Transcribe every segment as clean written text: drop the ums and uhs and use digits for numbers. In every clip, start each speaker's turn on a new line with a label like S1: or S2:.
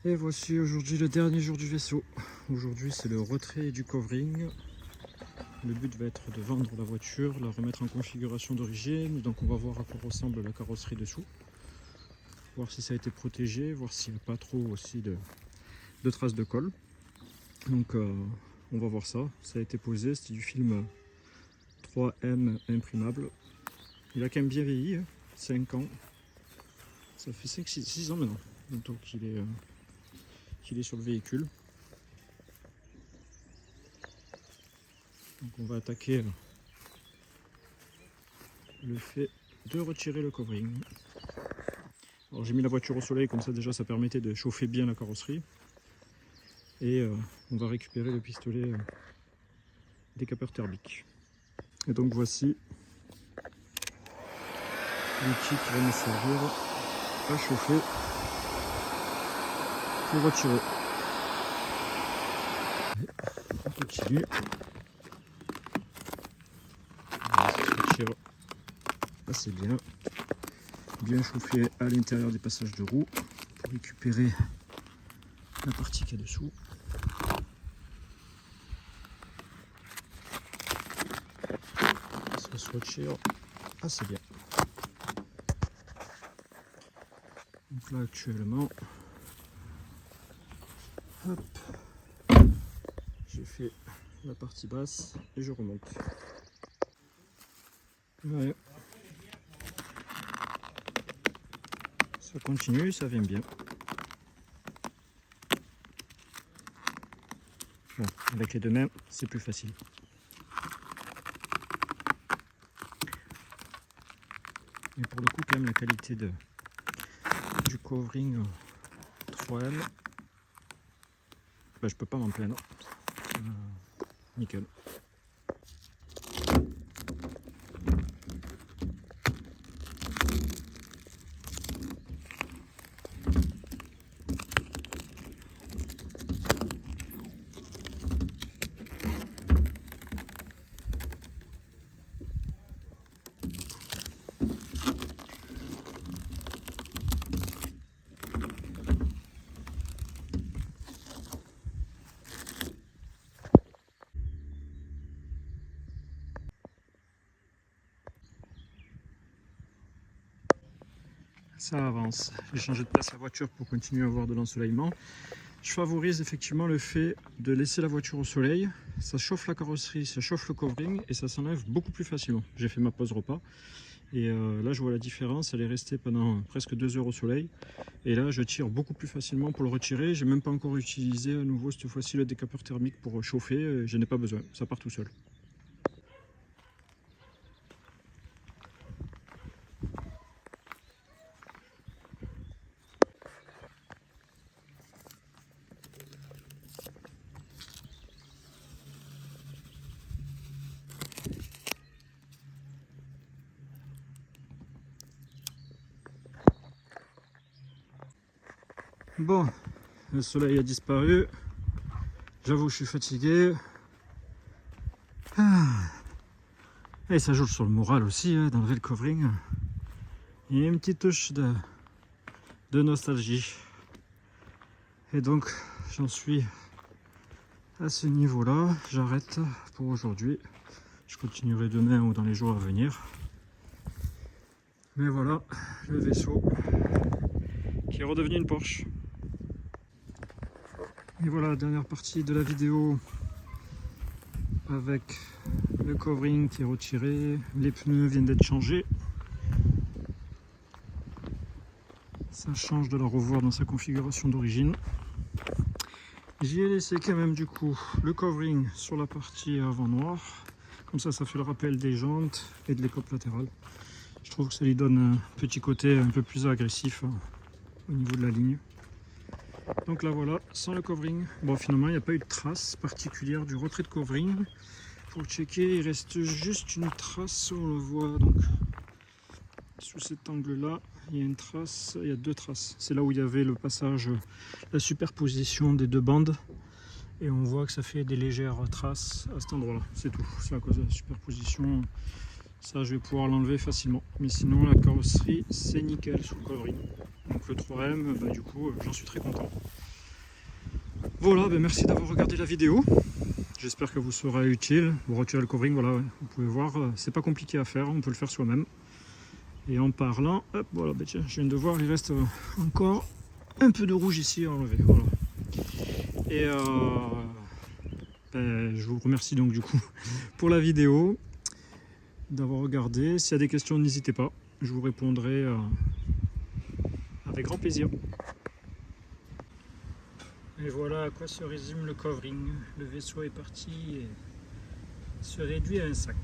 S1: Et voici aujourd'hui le dernier jour du vaisseau. Aujourd'hui c'est le retrait du covering. Le but va être de vendre la voiture, la remettre en configuration d'origine. Donc on va voir à quoi ressemble la carrosserie dessous. Voir si ça a été protégé, voir s'il n'y a pas trop aussi de traces de colle. Donc on va voir ça. Ça a été posé, c'était du film 3M imprimable. Il a quand même bien vieilli, 5 ans. Ça fait 6 ans maintenant. Donc qu'il est sur le véhicule. Donc on va attaquer le fait de retirer le covering. Alors j'ai mis la voiture au soleil, comme ça déjà ça permettait de chauffer bien la carrosserie. Et on va récupérer le pistolet décapeur thermique. Et donc voici l'outil qui va nous servir à chauffer pour retirer. On continue. Ça se retire assez bien. Bien chauffé à l'intérieur des passages de roue pour récupérer la partie qu'il y a dessous. Ça se retire assez bien. Donc là actuellement, hop, j'ai fait la partie basse et je remonte. Ouais. Ça continue, ça vient bien. Bon, avec les deux mains, c'est plus facile. Mais pour le coup, quand même, la qualité du covering 3M, je peux pas m'en plaindre. Nickel. Ça avance. J'ai changé de place la voiture pour continuer à avoir de l'ensoleillement. Je favorise effectivement le fait de laisser la voiture au soleil. Ça chauffe la carrosserie, ça chauffe le covering et ça s'enlève beaucoup plus facilement. J'ai fait ma pause repas et là je vois la différence. Elle est restée pendant presque 2 heures au soleil et là je tire beaucoup plus facilement pour le retirer. J'ai même pas encore utilisé à nouveau cette fois-ci le décapeur thermique pour chauffer. Je n'ai pas besoin, ça part tout seul. Bon, le soleil a disparu. J'avoue, je suis fatigué. Et ça joue sur le moral aussi, d'enlever le covering. Il y a une petite touche de nostalgie. Et donc, j'en suis à ce niveau-là. J'arrête pour aujourd'hui. Je continuerai demain ou dans les jours à venir. Mais voilà, le vaisseau qui est redevenu une Porsche. Et voilà, dernière partie de la vidéo avec le covering qui est retiré. Les pneus viennent d'être changés. Ça change de la revoir dans sa configuration d'origine. J'y ai laissé quand même du coup le covering sur la partie avant noire. Comme ça fait le rappel des jantes et de l'écope latérale. Je trouve que ça lui donne un petit côté un peu plus agressif au niveau de la ligne. Donc là voilà, sans le covering. Bon, finalement il n'y a pas eu de trace particulière du retrait de covering. Pour checker, il reste juste une trace, on le voit donc sous cet angle là, il y a une trace, il y a 2 traces. C'est là où il y avait le passage, la superposition des 2 bandes. Et on voit que ça fait des légères traces à cet endroit là, c'est tout. C'est à cause de la superposition. Ça je vais pouvoir l'enlever facilement. Mais sinon la carrosserie c'est nickel sous le covering. Donc le 3M, du coup j'en suis très content. Voilà, ben merci d'avoir regardé la vidéo. J'espère que vous sera utile. Vous retirez le covering, voilà, vous pouvez voir, c'est pas compliqué à faire, on peut le faire soi-même. Et en parlant, hop, voilà, ben tiens, je viens de voir, il reste encore un peu de rouge ici à enlever. Voilà. Et ben, je vous remercie donc du coup pour la vidéo, d'avoir regardé. S'il y a des questions, n'hésitez pas, je vous répondrai avec grand plaisir. Et voilà à quoi se résume le covering. Le vaisseau est parti et se réduit à un sac.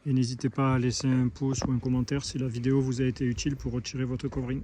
S1: Et n'hésitez pas à laisser un pouce ou un commentaire si la vidéo vous a été utile pour retirer votre covering.